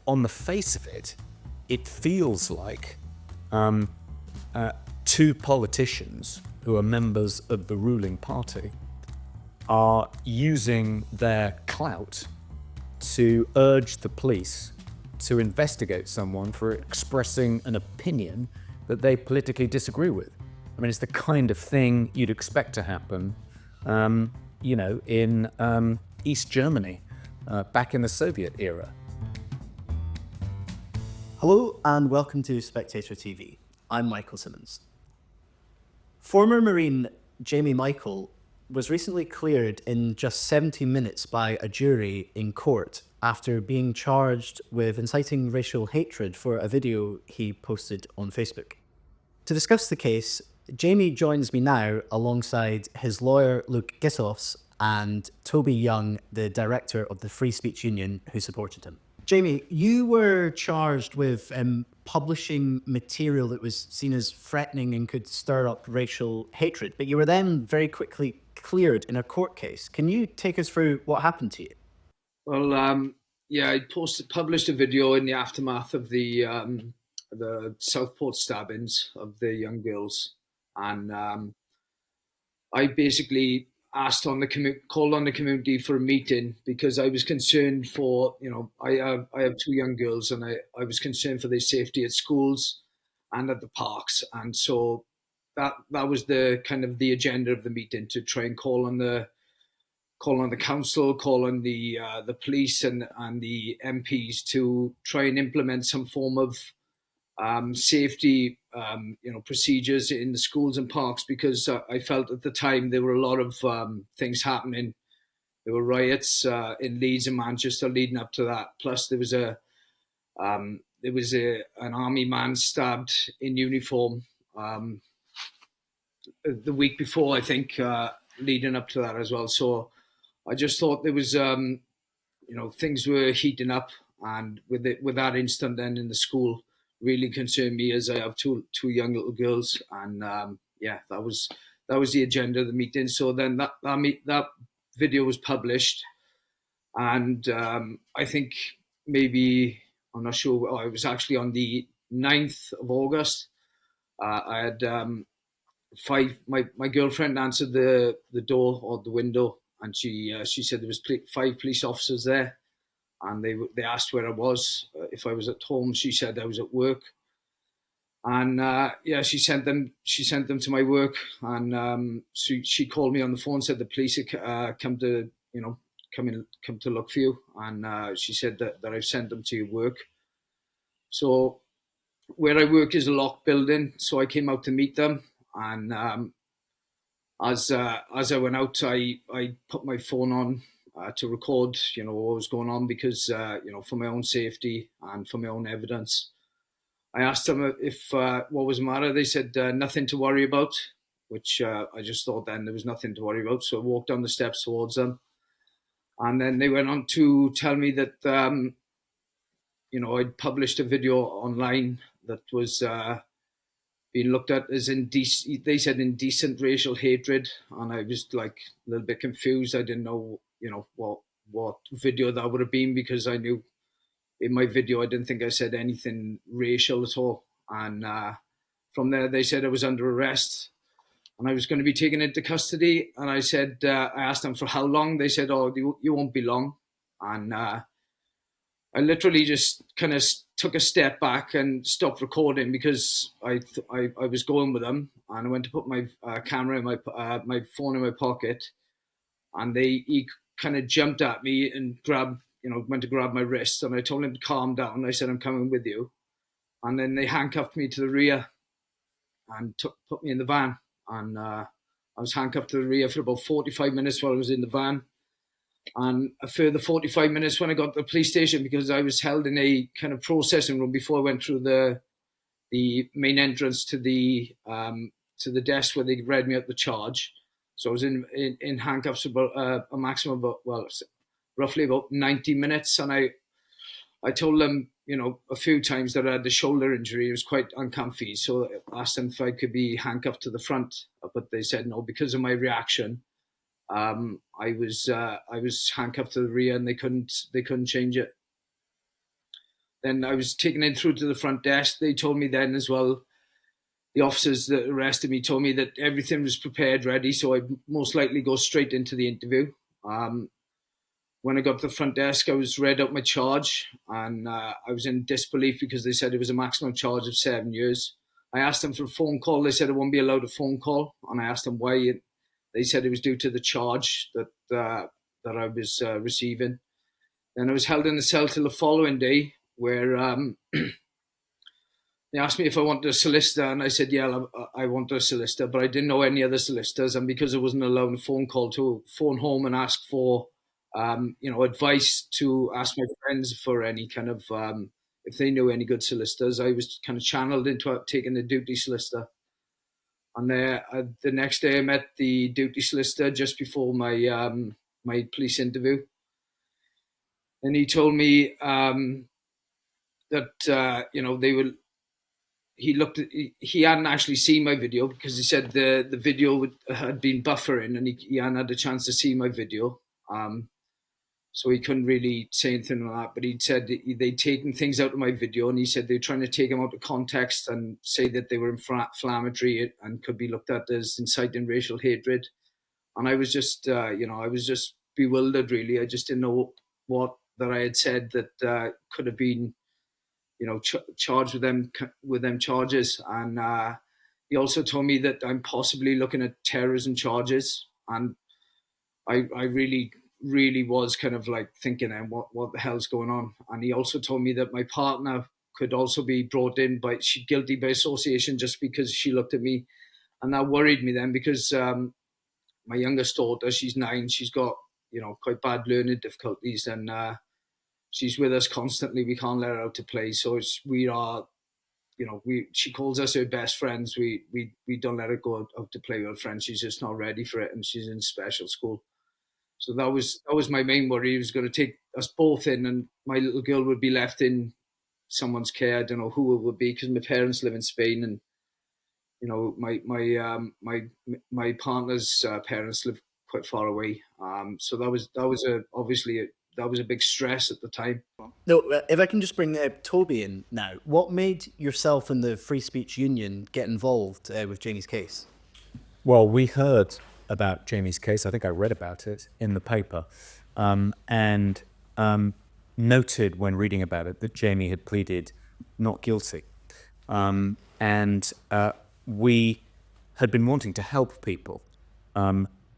on the face of it, it feels like two politicians who are members of the ruling party are using their clout to urge the police to investigate someone for expressing an opinion that they politically disagree with. I mean, it's the kind of thing you'd expect to happen, in East Germany, back in the Soviet era. Hello and welcome to Spectator TV. I'm Michael Simmons. Former Marine Jamie Michael was recently cleared in just 70 minutes by a jury in court after being charged with inciting racial hatred for a video he posted on Facebook. To discuss the case, Jamie joins me now alongside his lawyer Luke Gittoffs and Toby Young, the director of the Free Speech Union, who supported him. Jamie, you were charged with publishing material that was seen as threatening and could stir up racial hatred, but you were then very quickly cleared in a court case. Can you take us through what happened to you? Well, I published a video in the aftermath of the Southport stabbings of the young girls, and I basically called on the community for a meeting because I was concerned for, I have two young girls, and I was concerned for their safety at schools and at the parks, and so that was the kind of the agenda of the meeting, to try and call on the council, call on the police and the MPs to try and implement some form of safety, procedures in the schools and parks, because I felt at the time there were a lot of things happening. There were riots in Leeds and Manchester leading up to that. Plus, there was an army man stabbed in uniform the week before, I think, leading up to that as well. So I just thought there was, things were heating up, and with that incident then in the school really concerned me, as I have two young little girls, and that was the agenda of the meeting. So then that video was published, and I think maybe, I'm not sure, it was actually on the 9th of August. I had my girlfriend answered the door or the window, and she said there was 5 police officers there, and they asked where I was. If I was at home, she said I was at work, and she sent them to my work, and she called me on the phone, said the police had come to look for you, and she said that I've sent them to your work. So where I work is a locked building, so I came out to meet them, and as I went out, I put my phone on to record, what was going on, because for my own safety and for my own evidence. I asked them if what was the matter. They said nothing to worry about, which I just thought then there was nothing to worry about. So I walked down the steps towards them, and then they went on to tell me that I'd published a video online that was being looked at as indecent. They said indecent racial hatred, and I was like a little bit confused. I didn't know, what video that would have been, because I knew in my video I didn't think I said anything racial at all. And from there, they said I was under arrest and I was going to be taken into custody. And I said, I asked them for how long. They said, "Oh, you won't be long." And I literally just kind of took a step back and stopped recording, because I was going with them, and I went to put my camera in my phone in my pocket, and he kind of jumped at me and went to grab my wrist, and I told him to calm down. I said, "I'm coming with you." And then they handcuffed me to the rear and put me in the van, and I was handcuffed to the rear for about 45 minutes while I was in the van, and a further 45 minutes when I got to the police station, because I was held in a kind of processing room before I went through the main entrance to the desk where they read me out the charge. So I was in handcuffs about a maximum of roughly about 90 minutes, and I told them, a few times that I had the shoulder injury. It was quite uncomfy, so I asked them if I could be handcuffed to the front, but they said no, because of my reaction. I was handcuffed to the rear, and they couldn't change it. Then I was taken in through to the front desk. They told me then as well, the officers that arrested me told me that everything was prepared, ready, so I'd most likely go straight into the interview. When I got to the front desk, I was read out my charge, and I was in disbelief because they said it was a maximum charge of 7 years. I asked them for a phone call. They said I won't be allowed a phone call, and I asked them why. They said it was due to the charge that I was receiving. Then I was held in the cell till the following day, where they asked me if I wanted a solicitor, and I said, yeah, I want a solicitor, but I didn't know any other solicitors. And because I wasn't allowed a phone call to phone home and ask for, advice, to ask my friends for any kind of, if they knew any good solicitors, I was kind of channeled into taking the duty solicitor. And the next day I met the duty solicitor just before my police interview. And he told me that, they were, he hadn't actually seen my video, because he said the video had been buffering, and he hadn't had a chance to see my video. So he couldn't really say anything on that, but he'd said they'd taken things out of my video, and he said they were trying to take them out of context and say that they were inflammatory and could be looked at as inciting racial hatred. And I was just, I was just bewildered, really. I just didn't know what that I had said that could have been, charged with them charges. And he also told me that I'm possibly looking at terrorism charges, and I really was kind of like thinking, what the hell's going on? And he also told me that my partner could also be brought in guilty by association, just because she looked at me. And that worried me then, because my youngest daughter, she's 9, she's got, quite bad learning difficulties, and she's with us constantly. We can't let her out to play. So she calls us her best friends. We don't let her go out to play with her friends. She's just not ready for it, and she's in special school. So that was my main worry. He was going to take us both in, and my little girl would be left in someone's care. I don't know who it would be, because my parents live in Spain, and my partner's parents live quite far away. So that was a big stress at the time. No, if I can just bring Toby in now. What made yourself and the Free Speech Union get involved with Jamie's case? Well, we heard about Jamie's case. I think I read about it in the paper, and noted when reading about it that Jamie had pleaded not guilty. And we had been wanting to help people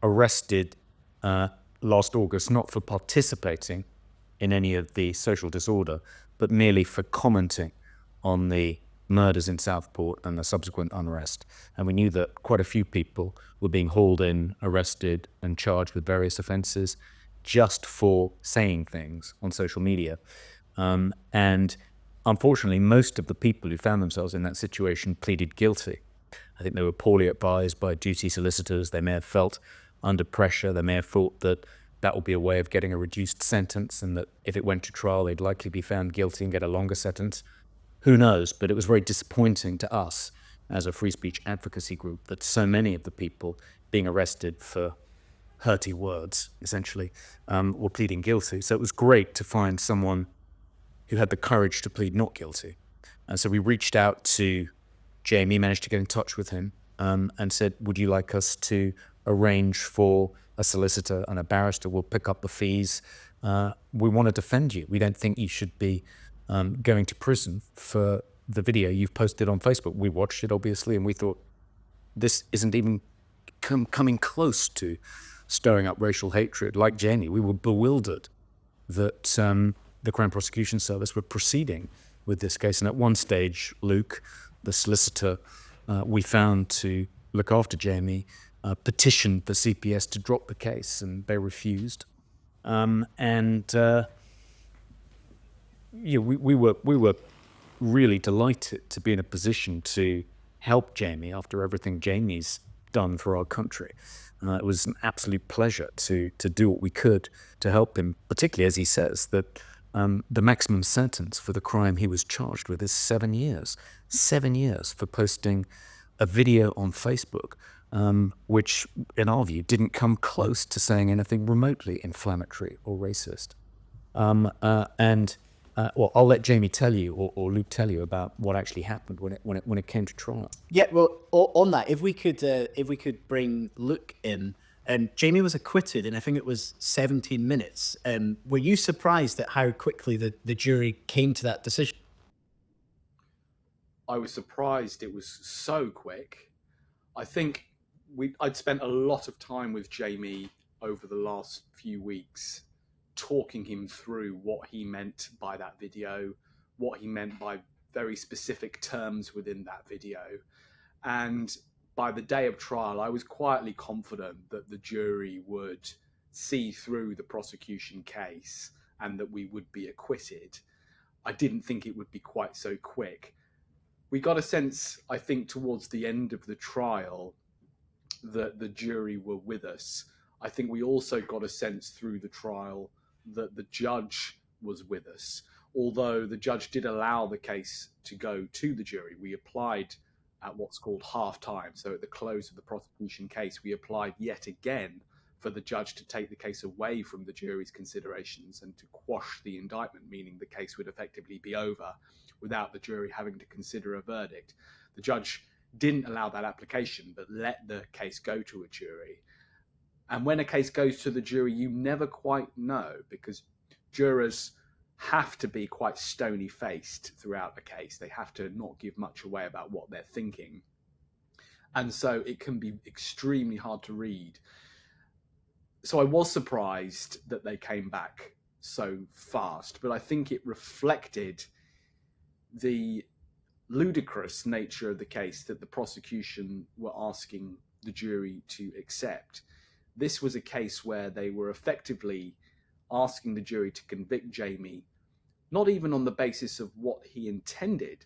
arrested last August, not for participating in any of the social disorder, but merely for commenting on the murders in Southport and the subsequent unrest. And we knew that quite a few people were being hauled in, arrested, and charged with various offences just for saying things on social media. And unfortunately, most of the people who found themselves in that situation pleaded guilty. I think they were poorly advised by duty solicitors. They may have felt under pressure. They may have thought that that would be a way of getting a reduced sentence, and that if it went to trial, they'd likely be found guilty and get a longer sentence. Who knows? But it was very disappointing to us as a free speech advocacy group that so many of the people being arrested for hurty words, essentially, were pleading guilty. So it was great to find someone who had the courage to plead not guilty. And so we reached out to Jamie, managed to get in touch with him, and said, would you like us to arrange for a solicitor and a barrister? We'll pick up the fees. We want to defend you. We don't think you should be going to prison for the video you've posted on Facebook. We watched it, obviously, and we thought this isn't even coming close to stirring up racial hatred. Like Jamie, we were bewildered that the Crown Prosecution Service were proceeding with this case. And at one stage, Luke, the solicitor we found to look after Jamie, petitioned the CPS to drop the case, and they refused. We were really delighted to be in a position to help Jamie after everything Jamie's done for our country. It was an absolute pleasure to do what we could to help him, particularly as he says that the maximum sentence for the crime he was charged with is 7 years. 7 years for posting a video on Facebook, which, in our view, didn't come close to saying anything remotely inflammatory or racist. Well, I'll let Jamie tell you, or Luke tell you about what actually happened when it came to trial. Yeah, well, on that, if we could bring Luke in, Jamie was acquitted in, I think it was 17 minutes. Were you surprised at how quickly the jury came to that decision? I was surprised it was so quick. I think I'd spent a lot of time with Jamie over the last few weeks, talking him through what he meant by that video, what he meant by very specific terms within that video. And by the day of trial, I was quietly confident that the jury would see through the prosecution case and that we would be acquitted. I didn't think it would be quite so quick. We got a sense, I think, towards the end of the trial that the jury were with us. I think we also got a sense through the trial that the judge was with us. Although the judge did allow the case to go to the jury, we applied at what's called half-time. So at the close of the prosecution case, we applied yet again for the judge to take the case away from the jury's considerations and to quash the indictment, meaning the case would effectively be over without the jury having to consider a verdict. The judge didn't allow that application, but let the case go to a jury. And when a case goes to the jury, you never quite know, because jurors have to be quite stony-faced throughout the case. They have to not give much away about what they're thinking. And so it can be extremely hard to read. So I was surprised that they came back so fast, but I think it reflected the ludicrous nature of the case that the prosecution were asking the jury to accept. This was a case where they were effectively asking the jury to convict Jamie, not even on the basis of what he intended,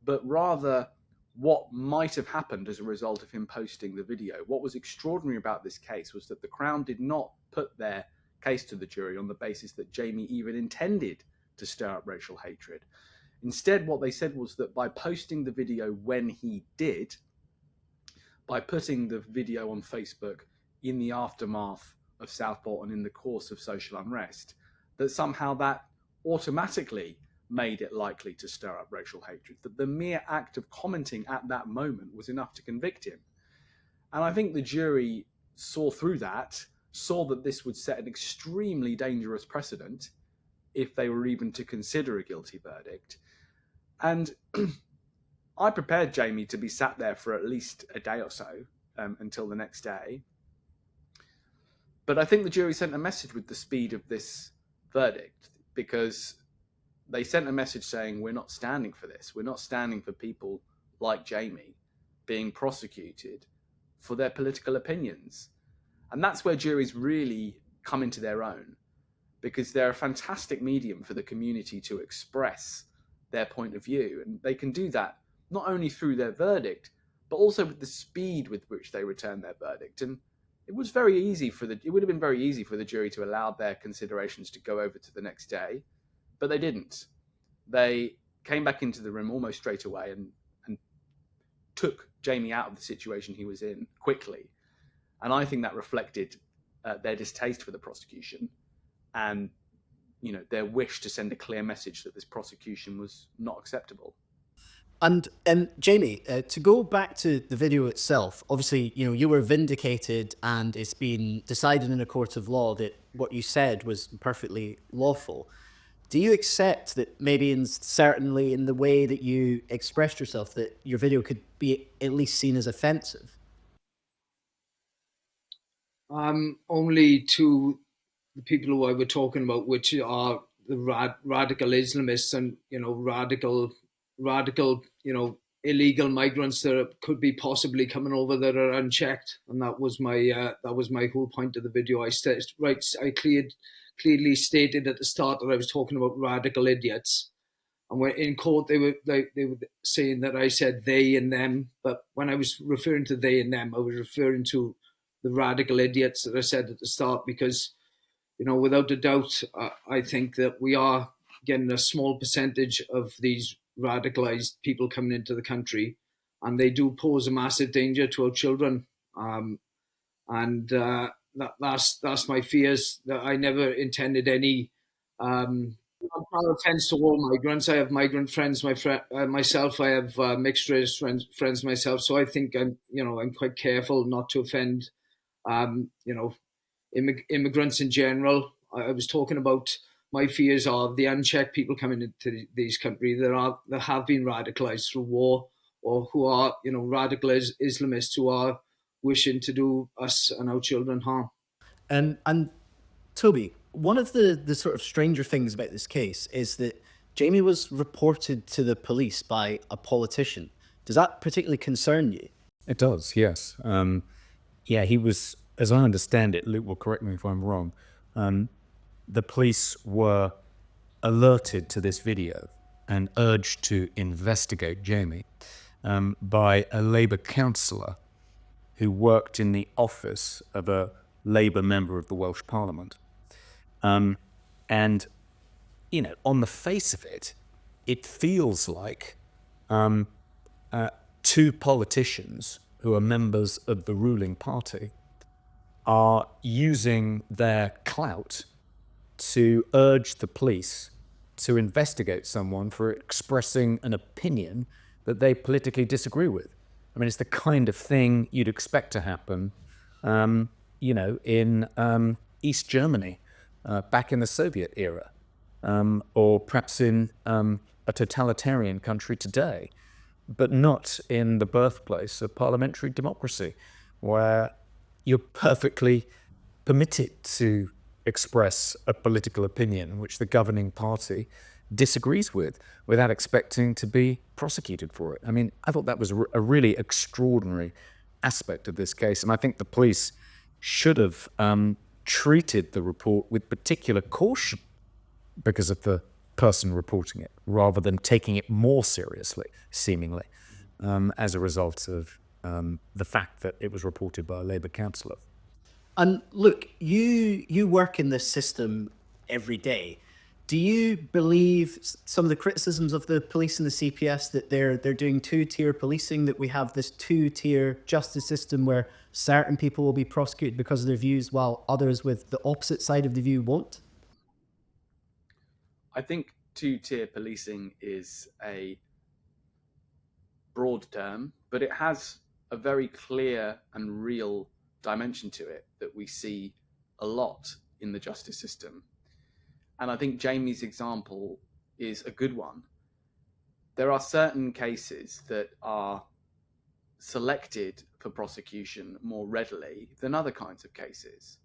but rather what might have happened as a result of him posting the video. What was extraordinary about this case was that the Crown did not put their case to the jury on the basis that Jamie even intended to stir up racial hatred. Instead, what they said was that by posting the video when he did, by putting the video on Facebook in the aftermath of Southport and in the course of social unrest, that somehow that automatically made it likely to stir up racial hatred, that the mere act of commenting at that moment was enough to convict him. And I think the jury saw through that, saw that this would set an extremely dangerous precedent if they were even to consider a guilty verdict. And I prepared Jamie to be sat there for at least a day or so, until the next day. But I think the jury sent a message with the speed of this verdict, because they sent a message saying, we're not standing for this. We're not standing for people like Jamie being prosecuted for their political opinions. And that's where juries really come into their own, because they're a fantastic medium for the community to express their point of view. And they can do that not only through their verdict, but also with the speed with which they return their verdict. And it would have been very easy for the jury to allow their considerations to go over to the next day, but they didn't. They came back into the room almost straight away and took Jamie out of the situation he was in quickly. And I think that reflected their distaste for the prosecution and, their wish to send a clear message that this prosecution was not acceptable. And Jamie, to go back to the video itself, obviously, you were vindicated and it's been decided in a court of law that what you said was perfectly lawful. Do you accept that maybe certainly in the way that you expressed yourself, that your video could be at least seen as offensive? Only to the people who I were talking about, which are the radical Islamists and radical illegal migrants that could be possibly coming over that are unchecked, and that was my whole point of the video. I clearly stated at the start that I was talking about radical idiots, and when in court they were saying that I said they and them, but when I was referring to they and them, I was referring to the radical idiots that I said at the start, because without a doubt, I think that we are getting a small percentage of these radicalized people coming into the country, and they do pose a massive danger to our children. That's my fears. That I never intended any no offense to all migrants. I have migrant friends. Myself, I have mixed race friends myself. So I think I'm quite careful not to offend, um, you know, immigrants in general. I was talking about my fears of the unchecked people coming into these countries that have been radicalized through war, or who are radical Islamists who are wishing to do us and our children harm. And Toby, one of the sort of stranger things about this case is that Jamie was reported to the police by a politician. Does that particularly concern you? It does, yes. Yeah, he was, as I understand it, Luke will correct me if I'm wrong, the police were alerted to this video and urged to investigate Jamie by a Labour councillor who worked in the office of a Labour member of the Welsh Parliament. And, on the face of it, it feels like two politicians who are members of the ruling party are using their clout to urge the police to investigate someone for expressing an opinion that they politically disagree with. I mean, it's the kind of thing you'd expect to happen, in East Germany back in the Soviet era, or perhaps in a totalitarian country today, but not in the birthplace of parliamentary democracy, where you're perfectly permitted to express a political opinion which the governing party disagrees with without expecting to be prosecuted for it. I mean, I thought that was a really extraordinary aspect of this case, and I think the police should have treated the report with particular caution because of the person reporting it, rather than taking it more seriously, seemingly, as a result of the fact that it was reported by a Labour councillor. And look, you work in this system every day. Do you believe some of the criticisms of the police and the CPS that they're doing two-tier policing, that we have this two-tier justice system where certain people will be prosecuted because of their views while others with the opposite side of the view won't? I think two-tier policing is a broad term, but it has a very clear and real dimension to it that we see a lot in the justice system. And I think Jamie's example is a good one. There are certain cases that are selected for prosecution more readily than other kinds of cases.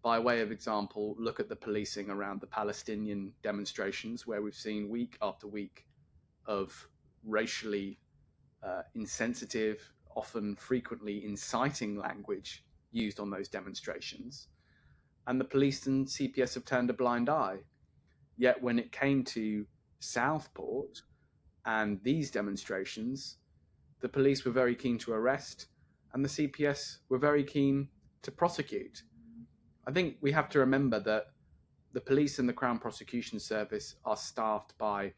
By way of example, look at the policing around the Palestinian demonstrations, where we've seen week after week of racially insensitive, often frequently inciting language used on those demonstrations. And the police and CPS have turned a blind eye. Yet when it came to Southport and these demonstrations, the police were very keen to arrest and the CPS were very keen to prosecute. I think we have to remember that the police and the Crown Prosecution Service are staffed by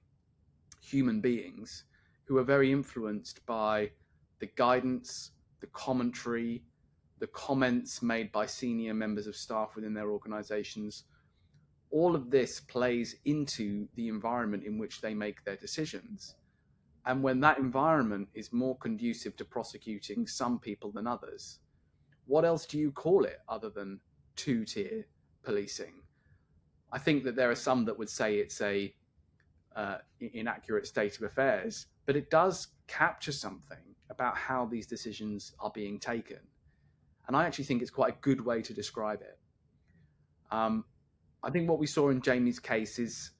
human beings who are very influenced by the guidance, the commentary, the comments made by senior members of staff within their organisations. All of this plays into the environment in which they make their decisions. And when that environment is more conducive to prosecuting some people than others, what else do you call it other than two-tier policing? I think that there are some that would say it's a inaccurate state of affairs, but it does capture something about how these decisions are being taken. And I actually think it's quite a good way to describe it. I think what we saw in Jamie's case is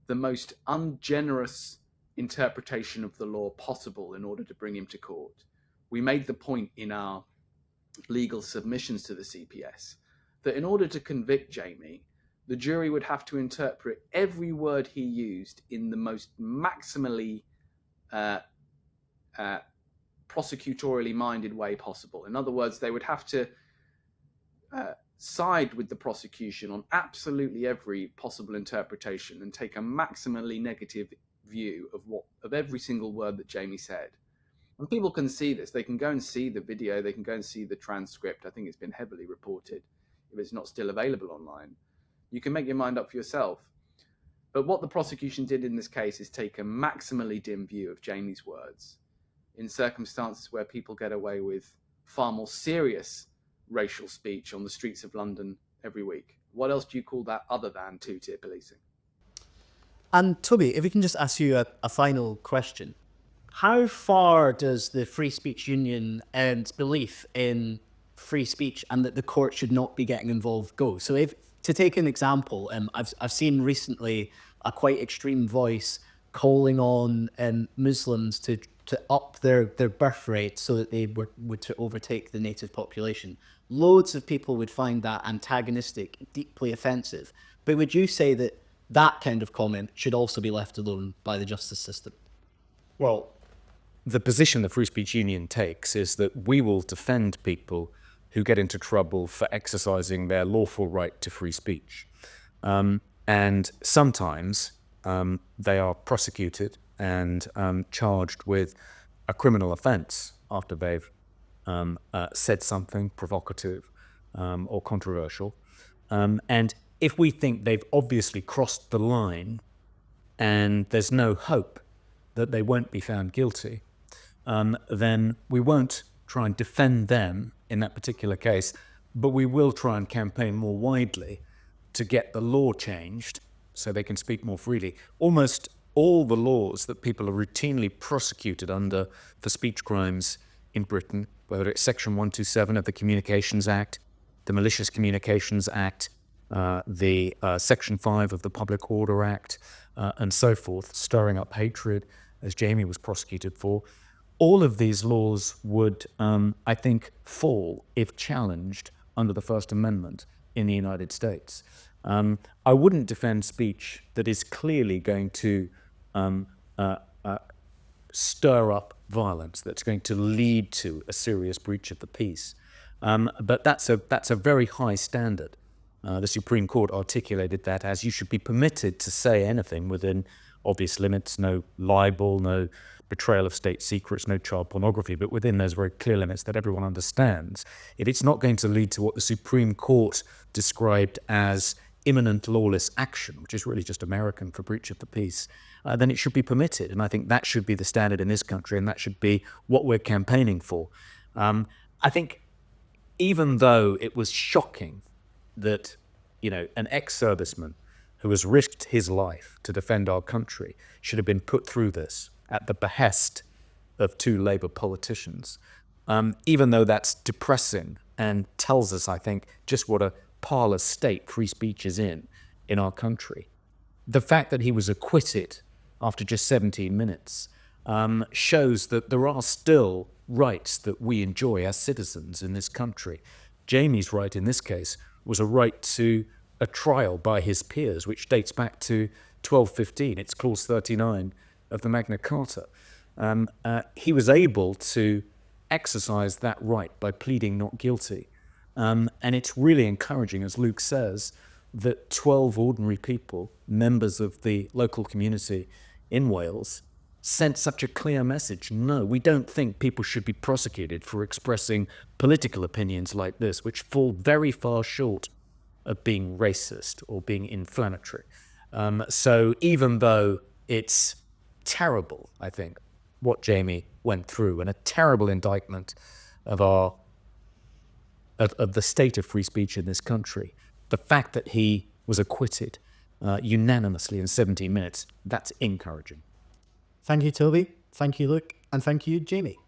the most ungenerous interpretation of the law possible in order to bring him to court. We made the point in our legal submissions to the CPS that in order to convict Jamie, the jury would have to interpret every word he used in the most maximally prosecutorially minded way possible. In other words, they would have to side with the prosecution on absolutely every possible interpretation and take a maximally negative view of every single word that Jamie said. And people can see this. They can go and see the video. They can go and see the transcript. I think it's been heavily reported if it's not still available online. You can make your mind up for yourself. But what the prosecution did in this case is take a maximally dim view of Jamie's words in circumstances where people get away with far more serious racial speech on the streets of London every week. What else do you call that other than two-tier policing? And Toby, if we can just ask you a final question. How far does the Free Speech Union and belief in free speech and that the court should not be getting involved go? So if, to take an example, I've seen recently a quite extreme voice calling on Muslims to up their birth rate so that they would to overtake the native population. Loads of people would find that antagonistic, deeply offensive. But would you say that that kind of comment should also be left alone by the justice system? Well, the position the Free Speech Union takes is that we will defend people who get into trouble for exercising their lawful right to free speech. And sometimes they are prosecuted and charged with a criminal offence after they've said something provocative or controversial. And if we think they've obviously crossed the line and there's no hope that they won't be found guilty, then we won't try and defend them in that particular case, but we will try and campaign more widely to get the law changed so they can speak more freely. Almost all the laws that people are routinely prosecuted under for speech crimes in Britain, whether it's Section 127 of the Communications Act, the Malicious Communications Act, the Section 5 of the Public Order Act, and so forth, stirring up hatred, as Jamie was prosecuted for. All of these laws would, I think, fall if challenged under the First Amendment in the United States. I wouldn't defend speech that is clearly going to stir up violence, that's going to lead to a serious breach of the peace. But that's a very high standard. The Supreme Court articulated that as you should be permitted to say anything within obvious limits, no libel, no betrayal of state secrets, no child pornography, but within those very clear limits that everyone understands. If it's not going to lead to what the Supreme Court described as imminent lawless action, which is really just American for breach of the peace, then it should be permitted. And I think that should be the standard in this country, and that should be what we're campaigning for. I think even though it was shocking that, an ex-serviceman who has risked his life to defend our country should have been put through this at the behest of two Labour politicians, even though that's depressing and tells us, I think, just what a parlous state free speech is in our country. The fact that he was acquitted after just 17 minutes shows that there are still rights that we enjoy as citizens in this country. Jamie's right in this case was a right to a trial by his peers, which dates back to 1215. It's Clause 39 of the Magna Carta. He was able to exercise that right by pleading not guilty. And it's really encouraging, as Luke says, that 12 ordinary people, members of the local community in Wales, sent such a clear message. No, we don't think people should be prosecuted for expressing political opinions like this, which fall very far short of being racist or being inflammatory. So even though it's terrible, I think, what Jamie went through, and a terrible indictment of the state of free speech in this country, the fact that he was acquitted unanimously in 17 minutes, that's encouraging. Thank you, Toby. Thank you, Luke. And thank you, Jamie.